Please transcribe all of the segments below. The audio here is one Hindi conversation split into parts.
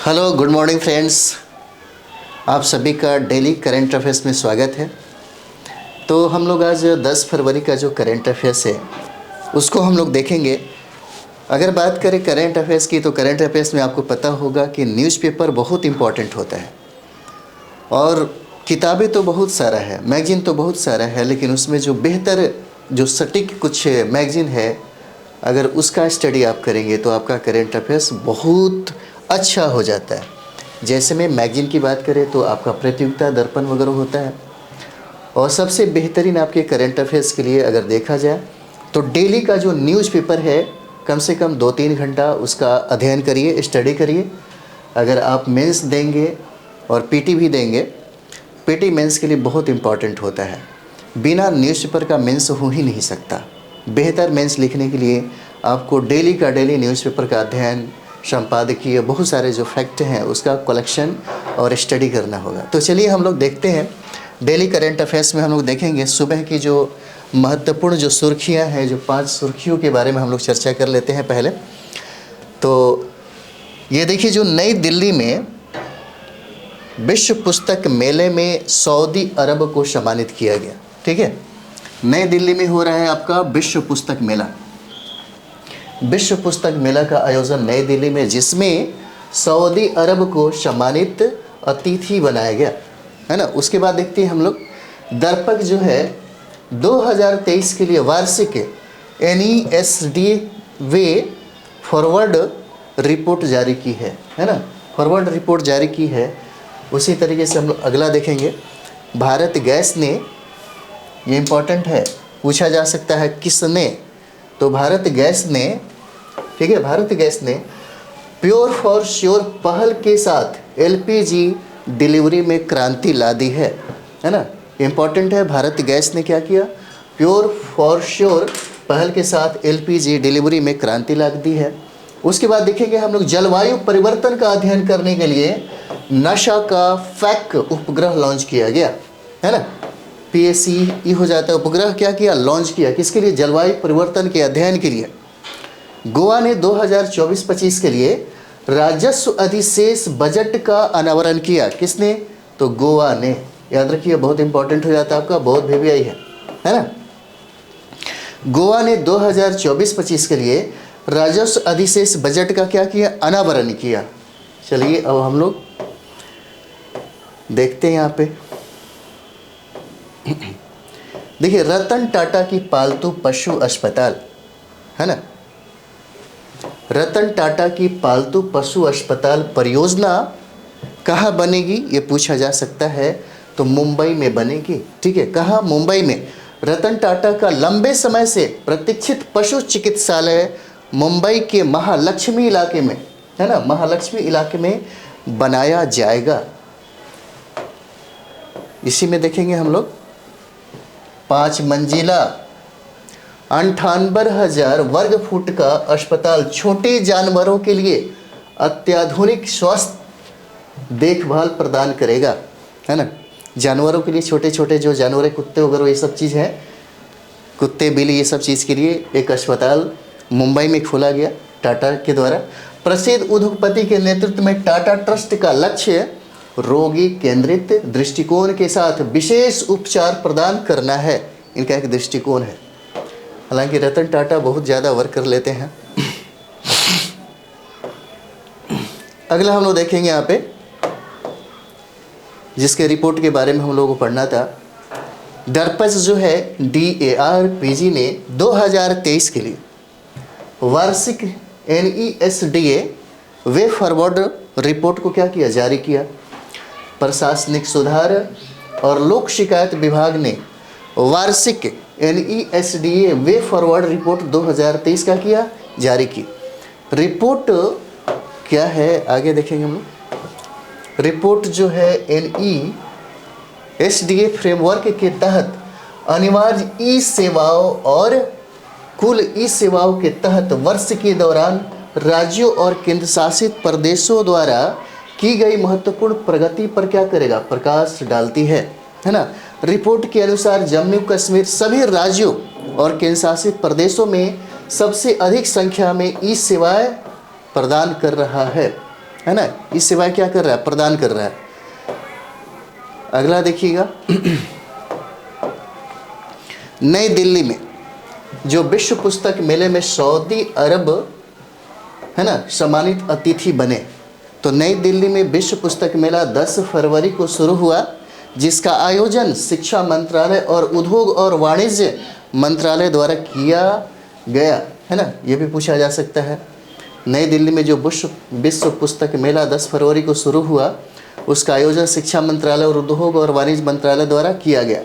Hello, good morning friends. आप सभी का डेली करंट अफेयर्स में स्वागत है। तो हम लोग आज 10 फरवरी का जो करंट अफेयर्स है उसको हम लोग देखेंगे। अगर बात करें करंट अफेयर्स की, तो करंट अफेयर्स में आपको पता होगा कि न्यूज़पेपर बहुत इम्पॉर्टेंट होता है और किताबें तो बहुत सारा है, मैगज़ीन तो बहुत सारा है, लेकिन उसमें जो बेहतर जो सटीक कुछ मैगज़ीन है, अगर उसका स्टडी आप करेंगे तो आपका करंट अफेयर्स बहुत अच्छा हो जाता है। जैसे में मैगज़ीन की बात करें तो आपका प्रतियोगिता दर्पण वगैरह होता है, और सबसे बेहतरीन आपके करंट अफेयर्स के लिए अगर देखा जाए तो डेली का जो न्यूज़पेपर है, कम से कम 2-3 घंटा उसका अध्ययन करिए, स्टडी करिए। अगर आप मेंस देंगे और पीटी भी देंगे, पीटी मेंस के लिए बहुत इम्पॉर्टेंट होता है। बिना न्यूज़पेपर का मेंस हो ही नहीं सकता। बेहतर मेंस लिखने के लिए आपको डेली का डेली न्यूज़पेपर का अध्ययन, संपादकीय, बहुत सारे जो फैक्ट हैं उसका कलेक्शन और स्टडी करना होगा। तो चलिए हम लोग देखते हैं डेली करंट अफेयर्स में। हम लोग देखेंगे सुबह की जो महत्वपूर्ण जो सुर्खियां हैं, जो 5 सुर्खियों के बारे में हम लोग चर्चा कर लेते हैं पहले। तो ये देखिए, जो नई दिल्ली में विश्व पुस्तक मेले में सऊदी अरब को सम्मानित किया गया। ठीक है, नई दिल्ली में हो रहा है आपका विश्व पुस्तक मेला। विश्व पुस्तक मेला का आयोजन नई दिल्ली में, जिसमें सऊदी अरब को सम्मानित अतिथि बनाया गया है ना। उसके बाद देखते हैं हम लोग दर्पक जो है 2023 के लिए वार्षिक NESD वे फॉरवर्ड रिपोर्ट जारी की है ना। फॉरवर्ड रिपोर्ट जारी की है। उसी तरीके से हम लोग अगला देखेंगे, भारत गैस ने, ये इम्पोर्टेंट है, पूछा जा सकता है किसने, तो भारत गैस ने, ठीक है, भारत गैस ने प्योर फॉर श्योर पहल के साथ LPG डिलीवरी में क्रांति ला दी है ना। इम्पोर्टेंट है, भारत गैस ने क्या किया, प्योर फॉर श्योर पहल के साथ LPG डिलीवरी में क्रांति ला दी है। उसके बाद देखेंगे हम लोग जलवायु परिवर्तन का अध्ययन करने के लिए नासा का फैक उपग्रह लॉन्च किया गया है ना। PACE हो जाता है, उपग्रह क्या किया, लॉन्च किया, किसके लिए, जलवायु परिवर्तन के अध्ययन के लिए। गोवा ने 2024-25 के लिए राजस्व अधिशेष बजट का अनावरण किया। किसने, तो गोवा ने। याद रखिए, बहुत इंपॉर्टेंट हो जाता है आपका, बहुत VVI है ना। गोवा ने 2024-25 के लिए राजस्व अधिशेष बजट का क्या किया, अनावरण किया। चलिए अब हम लोग देखते हैं यहाँ पे। देखिए, रतन टाटा की पालतू पशु अस्पताल है ना, रतन टाटा की पालतू पशु अस्पताल परियोजना कहाँ बनेगी, ये पूछा जा सकता है। तो मुंबई में बनेगी। ठीक है, कहाँ, मुंबई में। रतन टाटा का लंबे समय से प्रतीक्षित पशु चिकित्सालय मुंबई के महालक्ष्मी इलाके में है ना, महालक्ष्मी इलाके में बनाया जाएगा। इसी में देखेंगे हम लोग 5 मंजिला 98,000 वर्ग फुट का अस्पताल छोटे जानवरों के लिए अत्याधुनिक स्वास्थ्य देखभाल प्रदान करेगा है ना। जानवरों के लिए, छोटे छोटे जो जानवर, कुत्ते वगैरह, ये सब चीज़ है, कुत्ते बिल्ली, ये सब चीज़ के लिए एक अस्पताल मुंबई में खोला गया टाटा के द्वारा। प्रसिद्ध उद्योगपति के नेतृत्व में टाटा ट्रस्ट का लक्ष्य रोगी केंद्रित दृष्टिकोण के साथ विशेष उपचार प्रदान करना है। इनका एक दृष्टिकोण है। हालांकि रतन टाटा बहुत ज़्यादा वर्क कर लेते हैं। अगला हम लोग देखेंगे यहाँ पे, जिसके रिपोर्ट के बारे में हम लोगों को पढ़ना था। डरपस जो है DARPG ने 2023 के लिए वार्षिक NESDA वे फॉरवर्ड रिपोर्ट को क्या किया, जारी किया। प्रशासनिक सुधार और लोक शिकायत विभाग ने वार्षिक NESDA वे फॉरवर्ड रिपोर्ट 2023 का किया, जारी की। रिपोर्ट क्या है, आगे देखेंगे हम लोग। रिपोर्ट जो है NESDA फ्रेमवर्क के तहत अनिवार्य ई सेवाओं और कुल ई सेवाओं के तहत वर्ष के दौरान राज्यों और केंद्र शासित प्रदेशों द्वारा की गई महत्वपूर्ण प्रगति पर क्या करेगा, प्रकाश डालती है ना। रिपोर्ट के अनुसार जम्मू कश्मीर सभी राज्यों और केंद्र शासित प्रदेशों में सबसे अधिक संख्या में ई सेवाएं प्रदान कर रहा है है ना, ये सेवाएं क्या कर रहा है, प्रदान कर रहा है। अगला देखिएगा, नई दिल्ली में जो विश्व पुस्तक मेले में सऊदी अरब, है ना, सम्मानित अतिथि बने। तो नई दिल्ली में विश्व पुस्तक मेला 10 फरवरी को शुरू हुआ, जिसका आयोजन शिक्षा मंत्रालय और उद्योग और वाणिज्य मंत्रालय द्वारा किया गया, है ना, ये भी पूछा जा सकता है। नई दिल्ली में जो विश्व पुस्तक मेला 10 फरवरी को शुरू हुआ, उसका आयोजन शिक्षा मंत्रालय और उद्योग और वाणिज्य मंत्रालय द्वारा किया गया।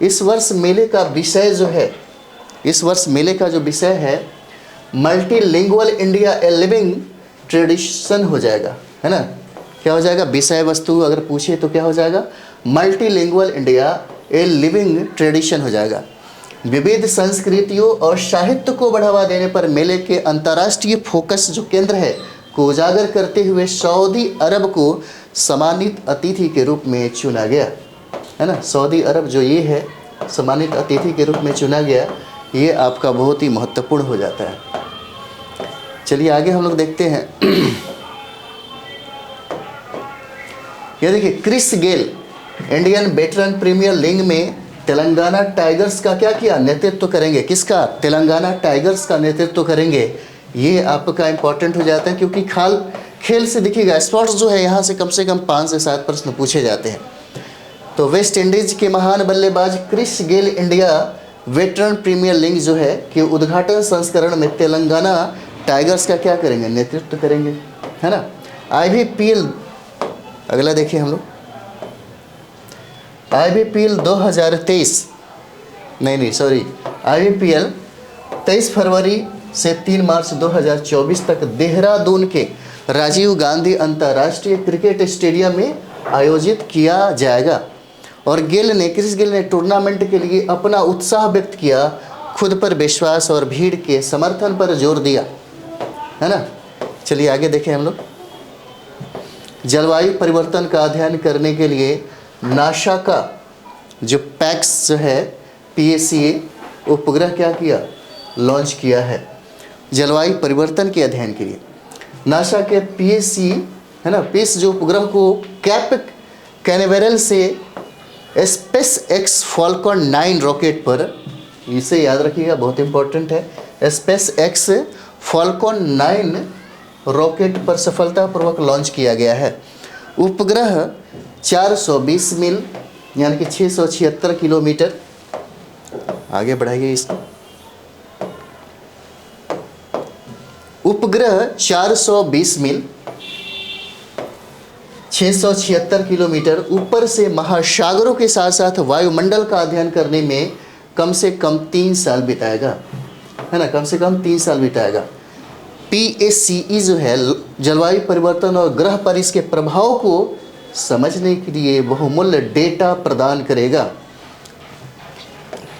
इस वर्ष मेले का विषय जो है, इस वर्ष मेले का जो विषय है, multilingual India a living tradition हो जाएगा, है ना। क्या हो जाएगा, विषय वस्तु अगर पूछे तो क्या हो जाएगा, multilingual India a living tradition हो जाएगा। विविध संस्कृतियों और साहित्य को बढ़ावा देने पर मेले के अंतर्राष्ट्रीय फोकस जो केंद्र है को उजागर करते हुए सऊदी अरब को सम्मानित अतिथि के रूप में चुना गया, है ना। सऊदी अरब जो ये है, सम्मानित अतिथि के रूप में चुना गया, ये आपका बहुत ही महत्वपूर्ण हो जाता है। चलिए आगे हम लोग देखते हैं। ये देखिए, Chris Gayle Indian veteran premier league में तेलंगाना टाइगर्स का क्या किया, नेतृत्व करेंगे। किसका, तेलंगाना टाइगर्स का नेतृत्व करेंगे। ये आपका इंपॉर्टेंट हो जाता है, क्योंकि खेल से दिखेगा, स्पोर्ट्स जो है यहाँ से कम 5 से 7 प्रश्न पूछे जाते हैं। तो वेस्ट इंडीज के महान बल्लेबाज Chris Gayle India veteran premier league जो है कि उद्घाटन संस्करण में तेलंगाना टाइगर्स का क्या करेंगे, नेतृत्व करेंगे, है ना। IBPL, अगला देखिए हम लोग, IBPL 2023 IBPL 23 फरवरी से 3 मार्च 2024 तक देहरादून के राजीव गांधी अंतर्राष्ट्रीय क्रिकेट स्टेडियम में आयोजित किया जाएगा। और क्रिस गेल ने टूर्नामेंट के लिए अपना उत्साह व्यक्त किया, खुद पर विश्वास और भीड़ के समर्थन पर जोर दिया, है ना। चलिए आगे देखें हम लोग। जलवायु परिवर्तन का अध्ययन करने के लिए नासा का जो पैक्स जो है PSCA उपग्रह क्या किया, लॉन्च किया है जलवायु परिवर्तन के अध्ययन के लिए। नासा के PSC, है ना, पीस जो उपग्रह को कैप कैनवेरल से SpaceX Falcon 9 रॉकेट पर, इसे याद रखिएगा, बहुत इंपॉर्टेंट है, SpaceX Falcon 9 रॉकेट पर सफलतापूर्वक लॉन्च किया गया है। उपग्रह 420 मील यानी कि 676 किलोमीटर, आगे बढ़ाइए इसको। उपग्रह 420 मील 676 किलोमीटर ऊपर से महासागरों के साथ साथ वायुमंडल का अध्ययन करने में कम से कम 3 साल बिताएगा, है ना, कम से कम 3 साल बिताएगा। PSCE जो है जलवायु परिवर्तन और ग्रह पर इसके प्रभाव को समझने के लिए बहुमूल्य डेटा प्रदान करेगा,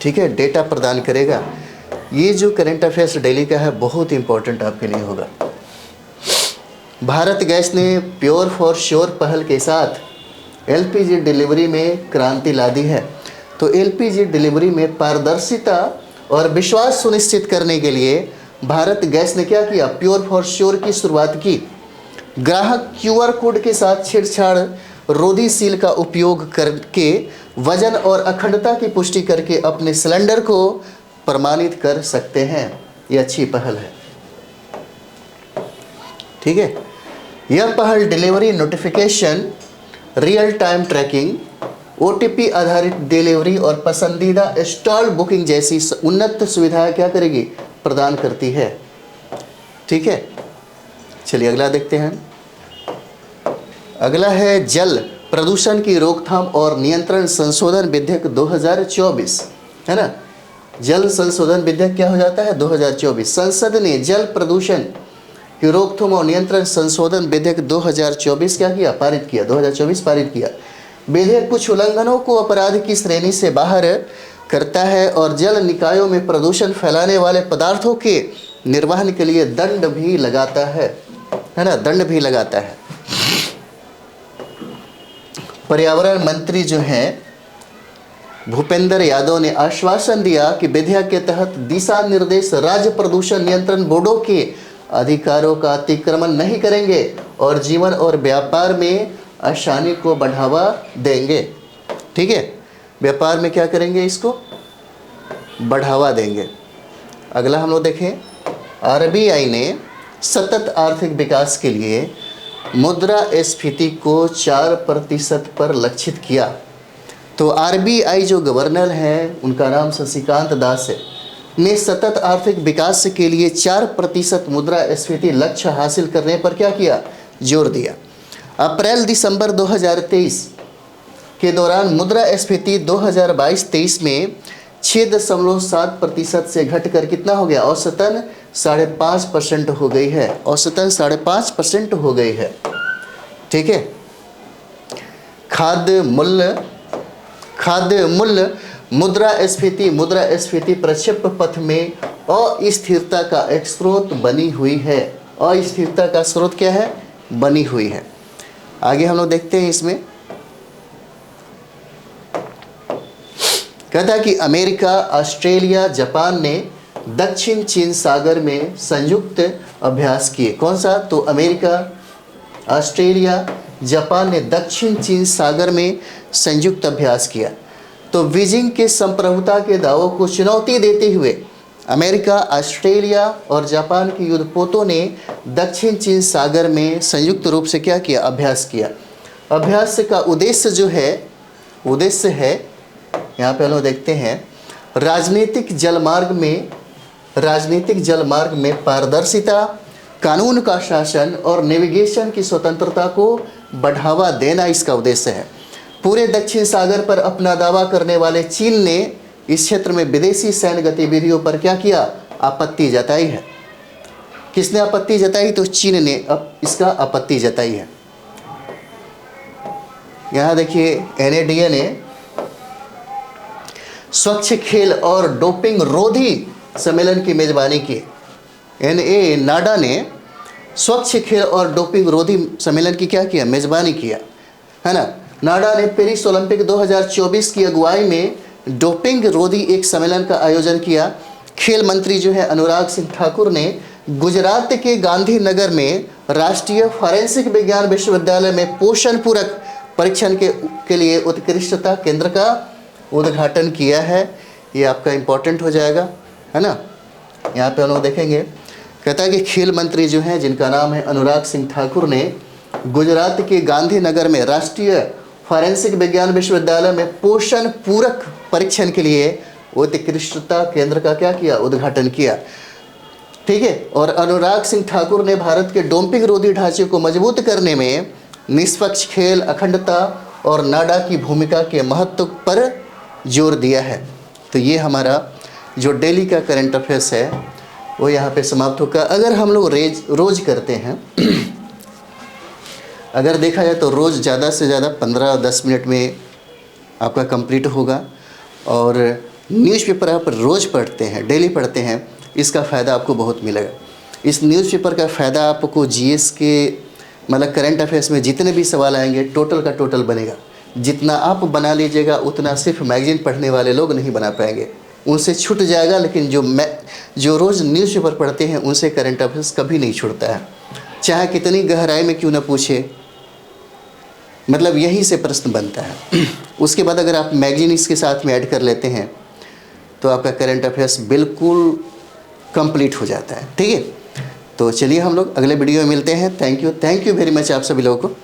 ठीक है, डेटा प्रदान करेगा। ये जो करंट अफेयर्स डेली का है बहुत इंपॉर्टेंट आपके लिए होगा। भारत गैस ने प्योर फॉर श्योर पहल के साथ LPG डिलीवरी में क्रांति ला दी है। तो LPG डिलीवरी में पारदर्शिता और विश्वास सुनिश्चित करने के लिए भारत गैस ने क्या किया, प्योर फॉर श्योर की शुरुआत की। ग्राहक QR कोड के साथ छेड़छाड़ रोधी सील का उपयोग करके वजन और अखंडता की पुष्टि करके अपने सिलेंडर को प्रमाणित कर सकते हैं। ये अच्छी पहल है, ठीक है। यह पहल delivery notification, real time tracking, OTP आधारित डिलीवरी और पसंदीदा स्टॉल बुकिंग जैसी उन्नत सुविधाएं क्या करेगी, प्रदान करती है, ठीक है। चलिए अगला देखते हैं। अगला है जल प्रदूषण की रोकथाम और नियंत्रण संशोधन विधेयक 2024, है ना। जल संशोधन विधेयक क्या हो जाता है, 2024। संसद ने जल प्रदूषण की रोकथाम और नियंत्रण संशोधन विधेयक 2024 क्या किया, पारित किया, 2024 पारित किया। विधेयक कुछ उल्लंघनों को अपराध की श्रेणी से बाहर करता है और जल निकायों में प्रदूषण फैलाने वाले पदार्थों के निर्वहन के लिए दंड भी लगाता है ना, दंड भी लगाता है। पर्यावरण मंत्री जो हैं भूपेंद्र यादव ने आश्वासन दिया कि विधेयक के तहत दिशा निर्देश राज्य प्रदूषण नियंत्रण बोर्डों के अधिकारों का अतिक्रमण नहीं करेंगे और जीवन और व्यापार में आसानी को बढ़ावा देंगे। ठीक है, व्यापार में क्या करेंगे, इसको बढ़ावा देंगे। अगला हम लोग देखें, आरबीआई ने सतत आर्थिक विकास के लिए मुद्रास्फीति को 4% पर लक्षित किया। तो आरबीआई जो गवर्नर हैं, उनका नाम शशिकांत दास है, ने सतत आर्थिक विकास के लिए 4% मुद्रास्फीति लक्ष्य हासिल करने पर क्या किया, जोर दिया। अप्रैल दिसंबर 2023 के दौरान मुद्रास्फीति 2022-23 में 6.7% से घटकर कितना हो गया, औसतन 5.5% हो गई है, औसतन 5.5% हो गई है। ठीक है, खाद्य मूल्य मुद्रास्फीति प्रक्षेप पथ में अस्थिरता का एक स्रोत बनी हुई है। अस्थिरता का स्रोत क्या है, बनी हुई है। आगे हम लोग देखते हैं, इसमें कहता है कि अमेरिका, ऑस्ट्रेलिया, जापान ने दक्षिण चीन सागर में संयुक्त अभ्यास किए। कौन सा, तो अमेरिका, ऑस्ट्रेलिया, जापान ने दक्षिण चीन सागर में संयुक्त अभ्यास किया। तो बीजिंग के संप्रभुता के दावों को चुनौती देते हुए अमेरिका, ऑस्ट्रेलिया और जापान के युद्धपोतों ने दक्षिण चीन सागर में संयुक्त रूप से क्या किया, अभ्यास किया। अभ्यास का उद्देश्य जो है, उद्देश्य है यहाँ पे हम लोग देखते हैं, राजनीतिक जलमार्ग में पारदर्शिता, कानून का शासन और नेविगेशन की स्वतंत्रता को बढ़ावा देना इसका उद्देश्य है। पूरे दक्षिण सागर पर अपना दावा करने वाले चीन ने इस क्षेत्र में विदेशी सैन्य गतिविधियों पर क्या किया, आपत्ति जताई है। किसने आपत्ति जताई, तो चीन ने अब इसका आपत्ति जताई है। यहाँ देखिए, NADA ने स्वच्छ खेल और डोपिंग रोधी सम्मेलन की मेजबानी की। नाडा ने स्वच्छ खेल और डोपिंग रोधी सम्मेलन की क्या किया, मेजबानी किया, है ना। नाडा ने पेरिस ओलंपिक 2024 की अगुवाई में डोपिंग रोधी एक सम्मेलन का आयोजन किया। खेल मंत्री जो है अनुराग सिंह ठाकुर ने गुजरात के गांधीनगर में राष्ट्रीय फॉरेंसिक विज्ञान विश्वविद्यालय में पोषण पूरक परीक्षण के लिए उत्कृष्टता केंद्र का उद्घाटन किया है। ये आपका इम्पोर्टेंट हो जाएगा, है ना। यहाँ पे हम लोग देखेंगे, कहता है कि खेल मंत्री जो हैं, जिनका नाम है अनुराग सिंह ठाकुर ने गुजरात के गांधीनगर में राष्ट्रीय फॉरेंसिक विज्ञान विश्वविद्यालय में पोषण पूरक परीक्षण के लिए उत्कृष्टता केंद्र का क्या किया, उद्घाटन किया। ठीक है, और अनुराग सिंह ठाकुर ने भारत के डोपिंग रोधी ढांचे को मजबूत करने में निष्पक्ष खेल, अखंडता और नाडा की भूमिका के महत्व पर जोर दिया है। तो ये हमारा जो डेली का करंट अफेयर्स है वो यहाँ पे समाप्त होगा। अगर हम लोग रोज़ करते हैं अगर देखा जाए तो रोज़ ज़्यादा से ज़्यादा 15-10 मिनट में आपका कंप्लीट होगा। और न्यूज़पेपर आप रोज़ पढ़ते हैं, डेली पढ़ते हैं, इसका फ़ायदा आपको बहुत मिलेगा। इस न्यूज़पेपर का फ़ायदा आपको जीएस के मतलब करंट अफेयर्स में जितने भी सवाल आएंगे टोटल का टोटल बनेगा। जितना आप बना लीजिएगा उतना सिर्फ मैगजीन पढ़ने वाले लोग नहीं बना पाएंगे, उनसे छूट जाएगा। लेकिन जो रोज़ न्यूज़पेपर पढ़ते हैं उनसे करंट अफेयर्स कभी नहीं छूटता है, चाहे कितनी गहराई में क्यों ना पूछे, मतलब यहीं से प्रश्न बनता है। उसके बाद अगर आप मैगजीन इसके साथ में ऐड कर लेते हैं तो आपका करंट अफेयर्स बिल्कुल कंप्लीट हो जाता है। ठीक है, तो चलिए हम लोग अगले वीडियो में मिलते हैं। थैंक यू वेरी मच आप सभी लोगों को।